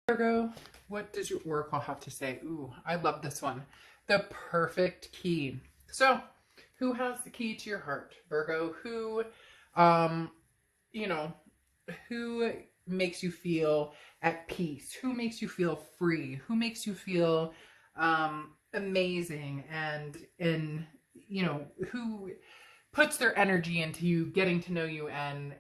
Virgo, what does your oracle have to say? Ooh, I love this one. The perfect key. So, who has the key to your heart? Virgo, who, you know, who makes you feel at peace? Who makes you feel free? Who makes you feel amazing and who puts their energy into you getting to know you and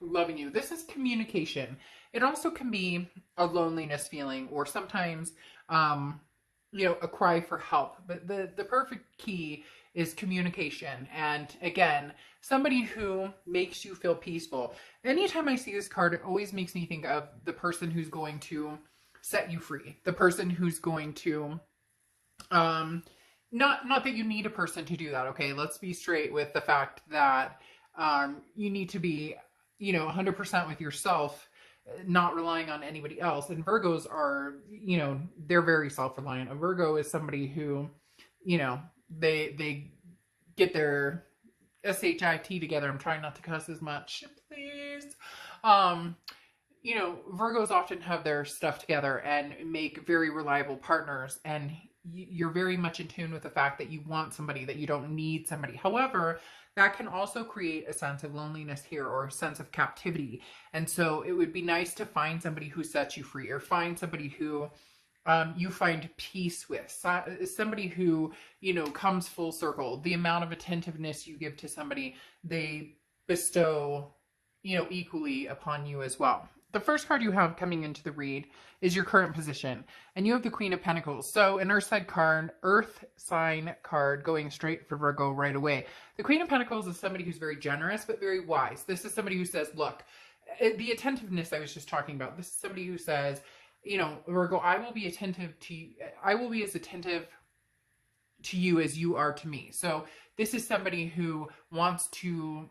loving you? This is communication. It also can be a loneliness feeling, or sometimes a cry for help. But the perfect key is communication. And again, somebody who makes you feel peaceful. Anytime I see this card, it always makes me think of the person who's going to set you free, the person who's going to not that you need a person to do that. Okay, let's be straight with the fact that you need to be 100% with yourself, not relying on anybody else. And Virgos are, they're very self-reliant. A Virgo is somebody who, they get their SHIT together. I'm trying not to cuss as much, please. Virgos often have their stuff together and make very reliable partners. And you're very much in tune with the fact that you want somebody, that you don't need somebody. However, that can also create a sense of loneliness here, or a sense of captivity. And so it would be nice to find somebody who sets you free, or find somebody who you find peace with, somebody who, comes full circle. The amount of attentiveness you give to somebody, they bestow, equally upon you as well. The first card you have coming into the read is your current position, and you have the Queen of Pentacles. So an earth sign card going straight for Virgo right away. The Queen of Pentacles is somebody who's very generous, but very wise. This is somebody who says, look, the attentiveness I was just talking about, this is somebody who says, Virgo, I will be attentive to you. I will be as attentive to you as you are to me. So this is somebody who wants to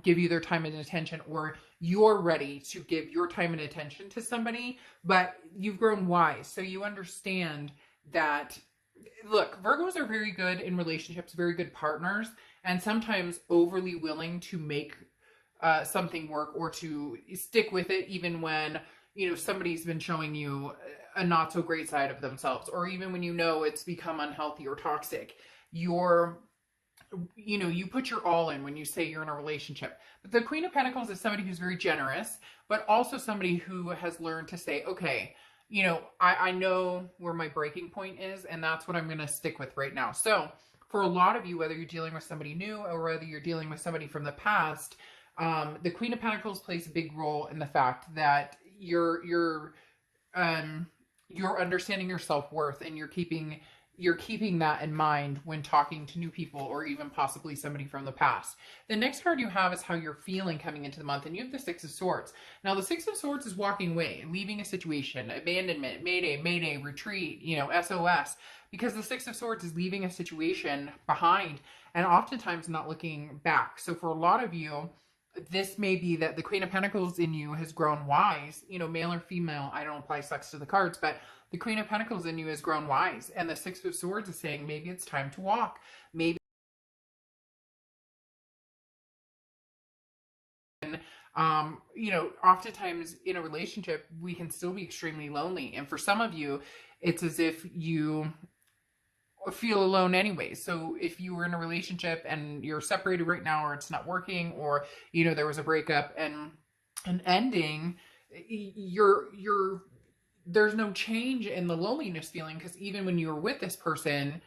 give you their time and attention, or you're ready to give your time and attention to somebody, but you've grown wise. So you understand that, look, Virgos are very good in relationships, very good partners, and sometimes overly willing to make something work, or to stick with it even when, somebody's been showing you a not so great side of themselves, or even when it's become unhealthy or toxic. You put your all in when you say you're in a relationship. But the Queen of Pentacles is somebody who's very generous, but also somebody who has learned to say, okay, I know where my breaking point is, and that's what I'm going to stick with right now. So for a lot of you, whether you're dealing with somebody new or whether you're dealing with somebody from the past, the Queen of Pentacles plays a big role in the fact that you're understanding your self-worth, and you're keeping that in mind when talking to new people, or even possibly somebody from the past. The next card you have is how you're feeling coming into the month, and you have the Six of Swords. Now, the Six of Swords is walking away, leaving a situation, abandonment, mayday, retreat, SOS, because the Six of Swords is leaving a situation behind and oftentimes not looking back. So for a lot of you, this may be that the Queen of Pentacles in you has grown wise, male or female. I don't apply sex to the cards, but the Queen of Pentacles in you has grown wise. And the Six of Swords is saying, maybe it's time to walk. Maybe, oftentimes in a relationship, we can still be extremely lonely. And for some of you, it's as if you feel alone anyway. So if you were in a relationship and you're separated right now, or it's not working, or there was a breakup and an ending, there's no change in the loneliness feeling, because even when you were with this person,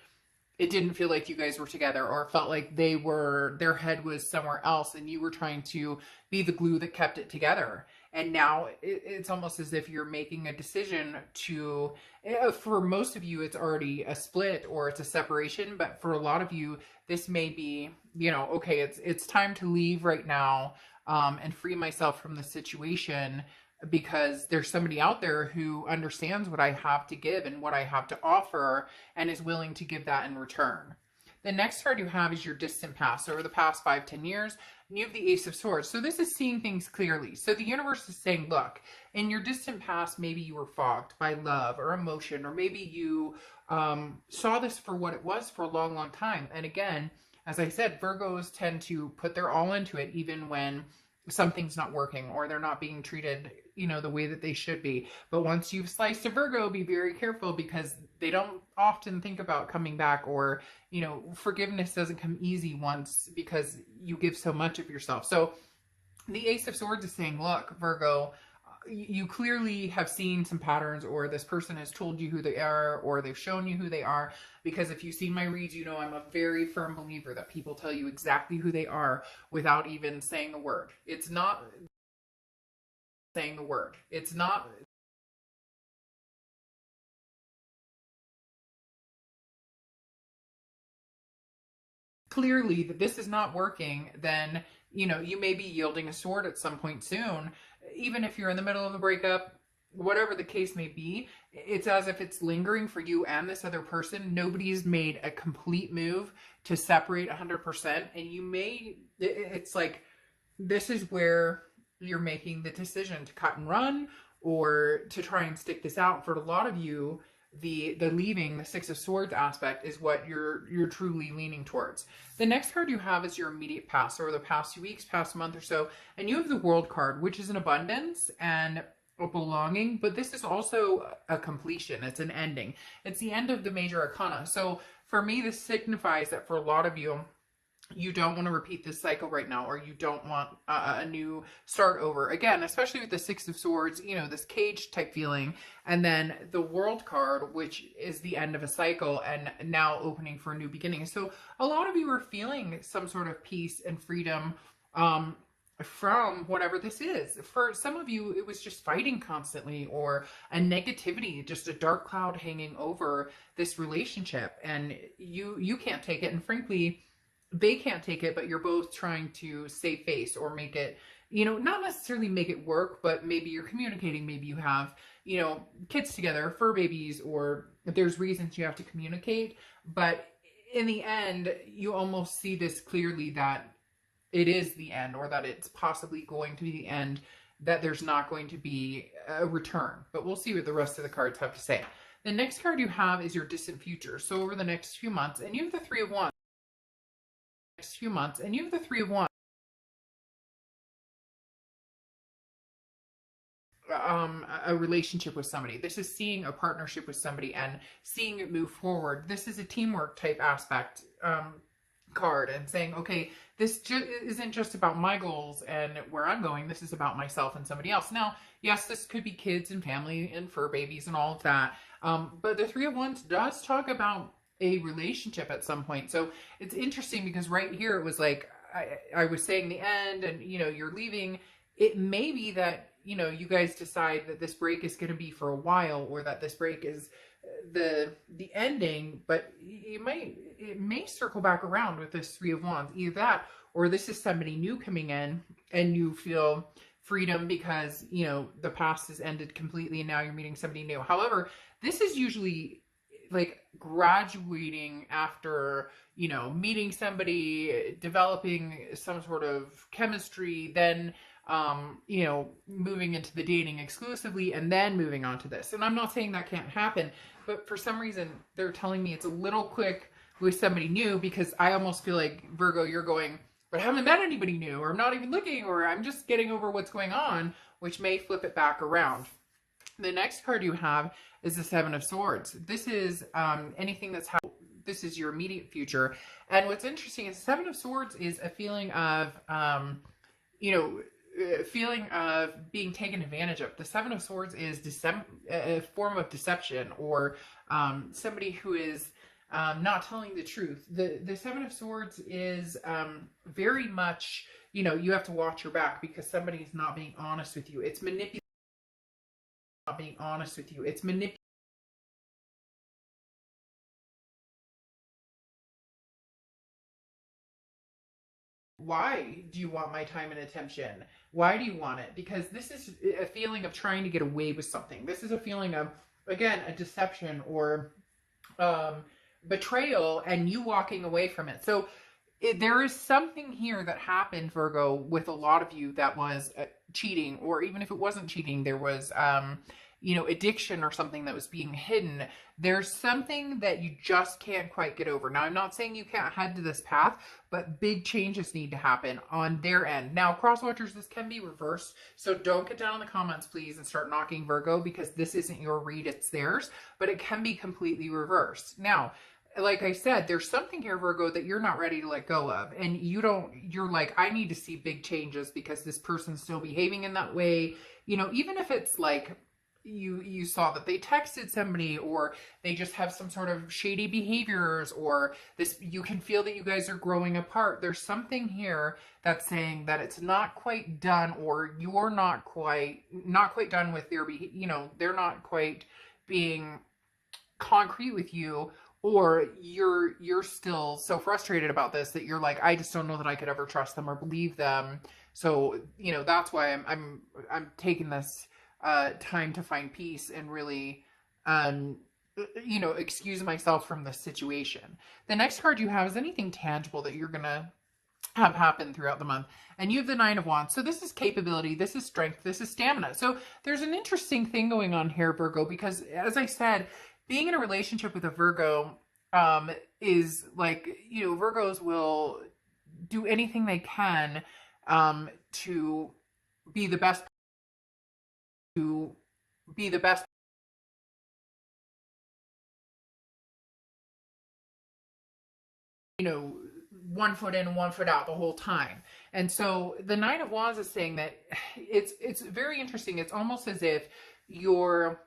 it didn't feel like you guys were together, or it felt like their head was somewhere else, and you were trying to be the glue that kept it together. And now it's almost as if you're making a decision to, for most of you, it's already a split or it's a separation. But for a lot of you, this may be, okay, it's time to leave right now and free myself from the situation, because there's somebody out there who understands what I have to give and what I have to offer, and is willing to give that in return. The next card you have is your distant past, over the past 5-10 years, and you have the Ace of Swords. So this is seeing things clearly. So the universe is saying, look, in your distant past, maybe you were fogged by love or emotion, or maybe you saw this for what it was for a long, long time. And again, as I said, Virgos tend to put their all into it, even when something's not working or they're not being treated, the way that they should be. But once you've sliced a Virgo, be very careful, because they don't often think about coming back, or, forgiveness doesn't come easy once, because you give so much of yourself. So the Ace of Swords is saying, look, Virgo, you clearly have seen some patterns, or this person has told you who they are, or they've shown you who they are. Because if you've seen my reads, I'm a very firm believer that people tell you exactly who they are without even saying a word. It's not saying the word. It's not. Clearly that this is not working, then, you may be yielding a sword at some point soon. Even if you're in the middle of a breakup, whatever the case may be, it's as if it's lingering for you and this other person. Nobody's made a complete move to separate 100%. And it's like, this is where you're making the decision to cut and run, or to try and stick this out. For a lot of you, the leaving, the Six of Swords aspect is what you're truly leaning towards. The next card you have is your immediate past, or the past few weeks, past month or so. And you have the World card, which is an abundance and a belonging, but this is also a completion. It's an ending. It's the end of the major arcana. So for me, this signifies that for a lot of you, you don't want to repeat this cycle right now, or you don't want a new start over again, especially with the Six of Swords, this cage type feeling. And then the World card, which is the end of a cycle and now opening for a new beginning. So a lot of you are feeling some sort of peace and freedom from whatever this is. For some of you, it was just fighting constantly, or a negativity, just a dark cloud hanging over this relationship, and you can't take it. And frankly, they can't take it, but you're both trying to save face, or make it, not necessarily make it work, but maybe you're communicating. Maybe you have, kids together, fur babies, or there's reasons you have to communicate. But in the end, you almost see this clearly, that it is the end, or that it's possibly going to be the end, that there's not going to be a return. But we'll see what the rest of the cards have to say. The next card you have is your distant future. So over the next few months, and you have the Three of Wands. A relationship with somebody. This is seeing a partnership with somebody and seeing it move forward. This is a teamwork type aspect card, and saying, okay, this isn't just about my goals and where I'm going. This is about myself and somebody else. Now, yes, this could be kids and family and fur babies and all of that. But the Three of Wands does talk about a relationship at some point. So it's interesting, because right here it was like, I was saying the end, and you're leaving. It may be that you guys decide that this break is going to be for a while, or that this break is the ending, but it may circle back around with this Three of Wands. Either that, or this is somebody new coming in, and you feel freedom because the past has ended completely, and now you're meeting somebody new. However, this is usually like graduating after, meeting somebody, developing some sort of chemistry, then, moving into the dating exclusively, and then moving on to this. And I'm not saying that can't happen, but for some reason they're telling me it's a little quick with somebody new, because I almost feel like, Virgo, you're going, but I haven't met anybody new, or I'm not even looking, or I'm just getting over what's going on, which may flip it back around. The next card you have is the Seven of Swords. This is anything that's happening. This is your immediate future. And what's interesting is Seven of Swords is a feeling of, feeling of being taken advantage of. The Seven of Swords is a form of deception, or somebody who is not telling the truth. The Seven of Swords is very much, you have to watch your back, because somebody's not being honest with you. It's manipulating. Not being honest with you. It's manipulating. Why do you want my time and attention? Why do you want it? Because this is a feeling of trying to get away with something. This is a feeling of, again, a deception, or betrayal, and you walking away from it. So there is something here that happened, Virgo, with a lot of you, that was cheating, or even if it wasn't cheating, there was, addiction or something that was being hidden. There's something that you just can't quite get over. Now, I'm not saying you can't head to this path, but big changes need to happen on their end. Now, cross watchers, this can be reversed. So don't get down in the comments, please, and start knocking Virgo, because this isn't your read, it's theirs, but it can be completely reversed. Now, like I said, there's something here, Virgo, that you're not ready to let go of. And you're like, I need to see big changes because this person's still behaving in that way. Even if it's like you saw that they texted somebody, or they just have some sort of shady behaviors, or you can feel that you guys are growing apart. There's something here that's saying that it's not quite done, or you're not quite done with their they're not quite being concrete with you, or you're still so frustrated about this that you're like, I just don't know that I could ever trust them or believe them. So, that's why I'm taking this time to find peace and really, excuse myself from this situation. The next card you have is anything tangible that you're going to have happen throughout the month. And you have the Nine of Wands. So this is capability, this is strength, this is stamina. So there's an interesting thing going on here, Virgo, because as I said, being in a relationship with a Virgo is like, Virgos will do anything they can to be the best, one foot in, one foot out the whole time. And so the Nine of Wands is saying that it's very interesting. It's almost as if you're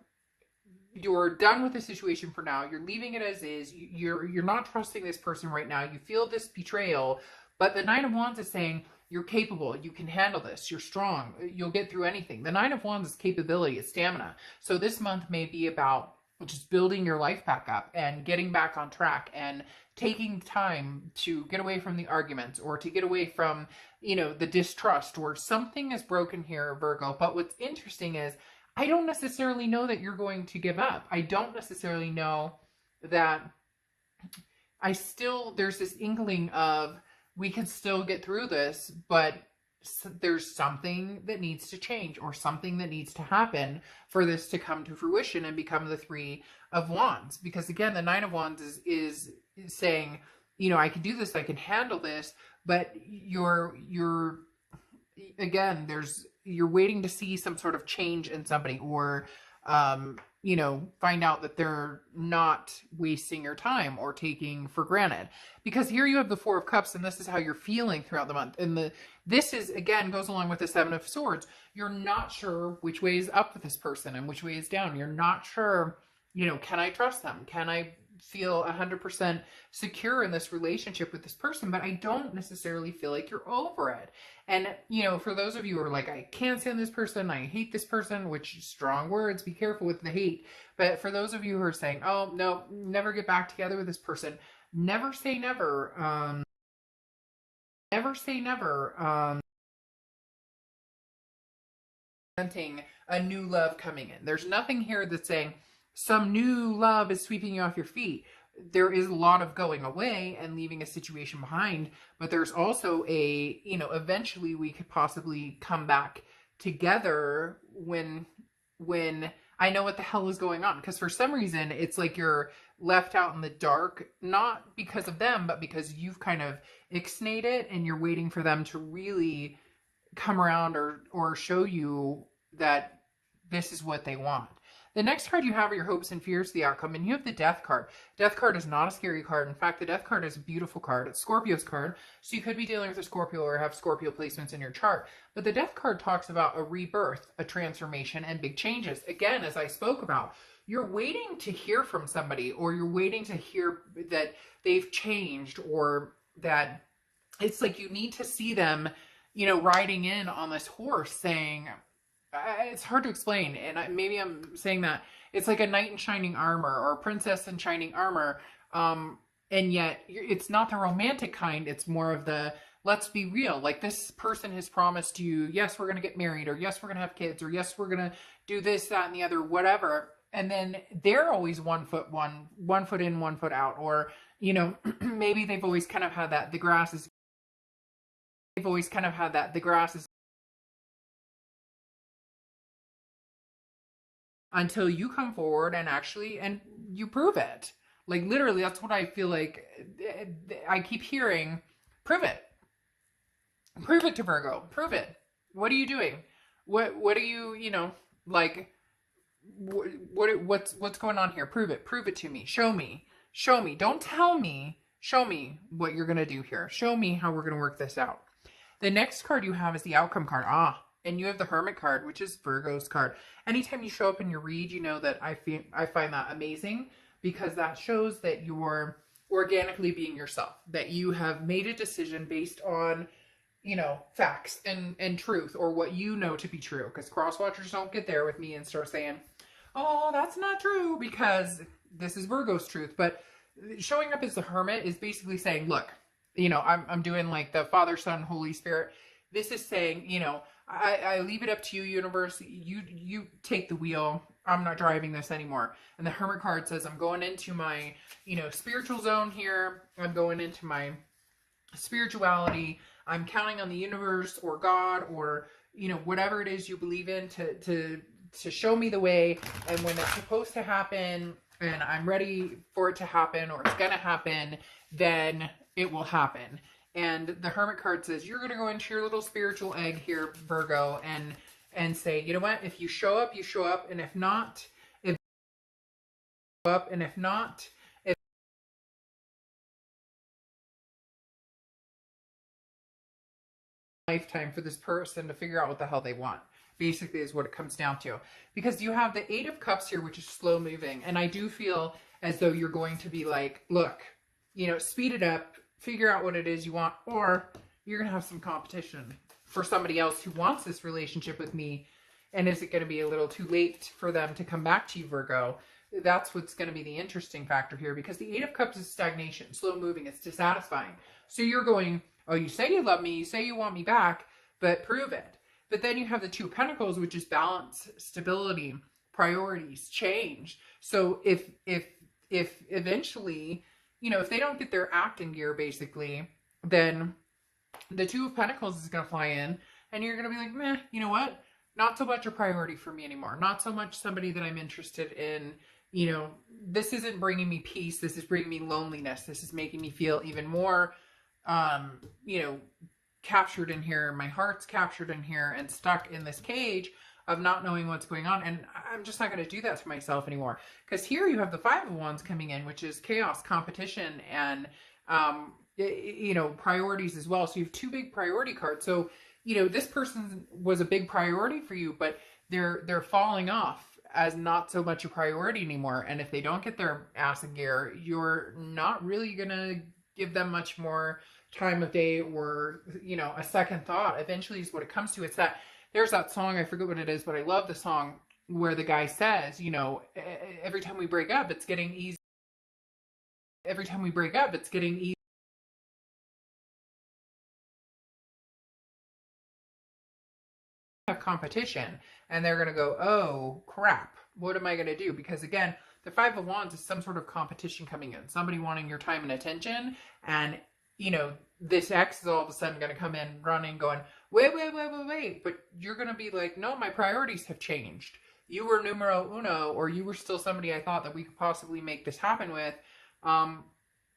done with the situation for now. You're leaving it as is. You're not trusting this person right now. You feel this betrayal, but the Nine of Wands is saying you're capable. You can handle this. You're strong. You'll get through anything. The Nine of Wands is capability. It's stamina. So this month may be about just building your life back up and getting back on track and taking time to get away from the arguments, or to get away from, the distrust, or something is broken here, Virgo. But what's interesting is, I don't necessarily know that you're going to give up. I don't necessarily know that there's this inkling of, we can still get through this, but there's something that needs to change, or something that needs to happen for this to come to fruition and become the Three of Wands. Because again, the Nine of Wands is saying, I can do this, I can handle this, but you're waiting to see some sort of change in somebody, or find out that they're not wasting your time or taking for granted. Because here you have the Four of Cups, and this is how you're feeling throughout the month. And this is, again, goes along with the Seven of Swords. You're not sure which way is up with this person and which way is down. You're not sure, can I trust them? Can I feel 100% secure in this relationship with this person? But I don't necessarily feel like you're over it. And, for those of you who are like, I can't stand this person, I hate this person, which strong words, be careful with the hate. But for those of you who are saying, oh, no, never get back together with this person, never say never. Never say never. Presenting a new love coming in. There's nothing here that's saying some new love is sweeping you off your feet. There is a lot of going away and leaving a situation behind, but there's also eventually we could possibly come back together when I know what the hell is going on. Because for some reason, it's like you're left out in the dark, not because of them, but because you've kind of ixnayed it and you're waiting for them to really come around or show you that this is what they want. The next card you have are your hopes and fears, the outcome, and you have the Death card. Death card is not a scary card. In fact, the Death card is a beautiful card. It's Scorpio's card, so you could be dealing with a Scorpio or have Scorpio placements in your chart. But the Death card talks about a rebirth, a transformation, and big changes. Again, as I spoke about, you're waiting to hear from somebody, or you're waiting to hear that they've changed, or that it's like you need to see them, riding in on this horse saying, it's hard to explain, and maybe I'm saying that it's like a knight in shining armor or a princess in shining armor, and yet it's not the romantic kind. It's more of the, let's be real, like this person has promised you, yes, we're going to get married, or yes, we're going to have kids, or yes, we're going to do this, that, and the other, whatever. And then they're always one foot in, one foot out, or maybe they've always kind of had that the grass is until you come forward and actually, and you prove it. Like literally, that's what I feel like. I keep hearing, prove it. Prove it to Virgo. Prove it. What are you doing? What are you, you know, like, what's going on here? Prove it. Prove it to me. Show me. Show me. Don't tell me. Show me what you're going to do here. Show me how we're going to work this out. The next card you have is the outcome card. And you have the Hermit card, which is Virgo's card. Anytime you show up in your read, you know that I find that amazing, because that shows that you're organically being yourself, that you have made a decision based on, you know, facts and truth, or what you know to be true. Because cross-watchers don't get there with me and start saying, oh, that's not true, because this is Virgo's truth. But showing up as the Hermit is basically saying, look, you know, I'm doing like the Father, Son, Holy Spirit. This is saying, you know, I leave it up to you, universe. You take the wheel. I'm not driving this anymore. And the Hermit card says, I'm going into my, you know, spiritual zone here. I'm going into my spirituality. I'm counting on the universe or God, or, you know, whatever it is you believe in to show me the way. And when it's supposed to happen and I'm ready for it to happen, or it's going to happen, then it will happen. And the Hermit card says, you're going to go into your little spiritual egg here, Virgo, and say, you know what? If you show up, you show up. And if not, if lifetime for this person to figure out what the hell they want, basically, is what it comes down to. Because you have the Eight of Cups here, which is slow moving. And I do feel as though you're going to be like, look, you know, speed it up, figure out what it is you want, or you're going to have some competition for somebody else who wants this relationship with me. And is it going to be a little too late for them to come back to you, Virgo? That's what's going to be the interesting factor here, because the Eight of Cups is stagnation, slow moving, it's dissatisfying. So you're going, oh, you say you love me, you say you want me back, but prove it. But then you have the Two of Pentacles, which is balance, stability, priorities, change. So if eventually, you know, if they don't get their act in gear, basically, then the Two of Pentacles is going to fly in, and you're going to be like, meh, you know what? Not so much a priority for me anymore. Not so much somebody that I'm interested in. You know, this isn't bringing me peace. This is bringing me loneliness. This is making me feel even more, you know, captured in here. My heart's captured in here and stuck in this cage of not knowing what's going on. And I'm just not going to do that to myself anymore. Because here you have the Five of Wands coming in, which is chaos, competition, and, you know, priorities as well. So you have two big priority cards. So, you know, this person was a big priority for you, but they're falling off as not so much a priority anymore. And if they don't get their ass in gear, you're not really going to give them much more time of day or, you know, a second thought. Eventually is what it comes to. It's that, there's that song, I forget what it is, but I love the song where the guy says, you know, every time we break up, it's getting easy. Every time we break up, it's getting easy. Have competition, and they're going to go, oh crap, what am I going to do? Because again, the Five of Wands is some sort of competition coming in, somebody wanting your time and attention. And, you know, this ex is all of a sudden going to come in running, going, wait. But you're going to be like, no, my priorities have changed. You were numero uno, or you were still somebody I thought that we could possibly make this happen with. And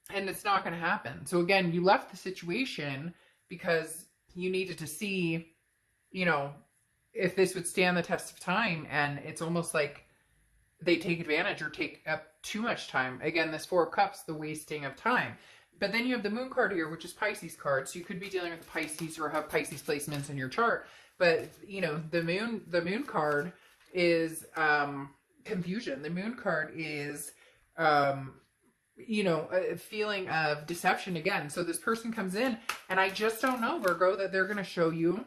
it's not going to happen. So again, you left the situation because you needed to see, you know, if this would stand the test of time. And it's almost like they take advantage or take up too much time. Again, this Four of Cups, the wasting of time. But then you have the Moon card here, which is Pisces card. So you could be dealing with Pisces or have Pisces placements in your chart. But, you know, the Moon card is confusion. The Moon card is, you know, a feeling of deception again. So this person comes in, and I just don't know, Virgo, that they're going to show you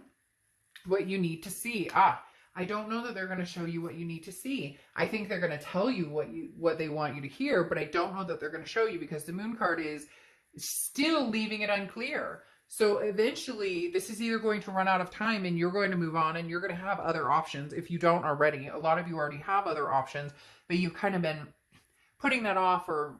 what you need to see. I don't know that they're going to show you what you need to see. I think they're going to tell you what they want you to hear, but I don't know that they're going to show you, because the Moon card is still leaving it unclear. So eventually this is either going to run out of time and you're going to move on, and you're going to have other options if you don't already. A lot of you already have other options, but you've kind of been putting that off or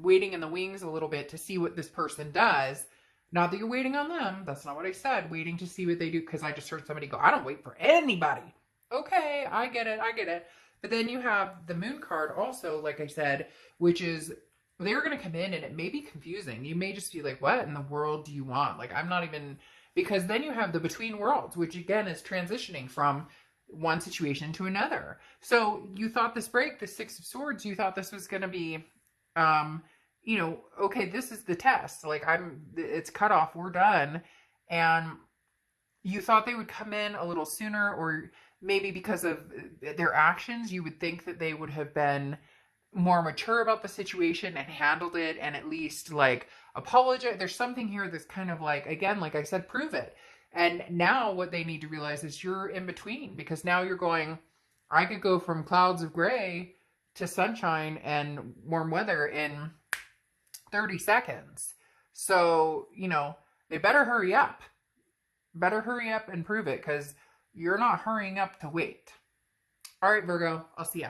waiting in the wings a little bit to see what this person does. Not that you're waiting on them. That's not what I said. Waiting to see what they do, because I just heard somebody go, I don't wait for anybody. Okay, I get it. But then you have the moon card also, like I said, which is they're going to come in and it may be confusing. You may just be like, what in the world do you want? Like, I'm not even, because then you have the between worlds, which again is transitioning from one situation to another. So you thought this break, the Six of Swords, you thought this was going to be, you know, okay, this is the test. Like it's cut off, we're done. And you thought they would come in a little sooner, or maybe because of their actions, you would think that they would have been more mature about the situation and handled it and at least like apologize. There's something here that's kind of like, again, like I said, prove it. And now what they need to realize is you're in between, because now you're going, I could go from clouds of gray to sunshine and warm weather in 30 seconds. So, you know, they better hurry up. Better hurry up and prove it, because you're not hurrying up to wait. All right, Virgo, I'll see ya.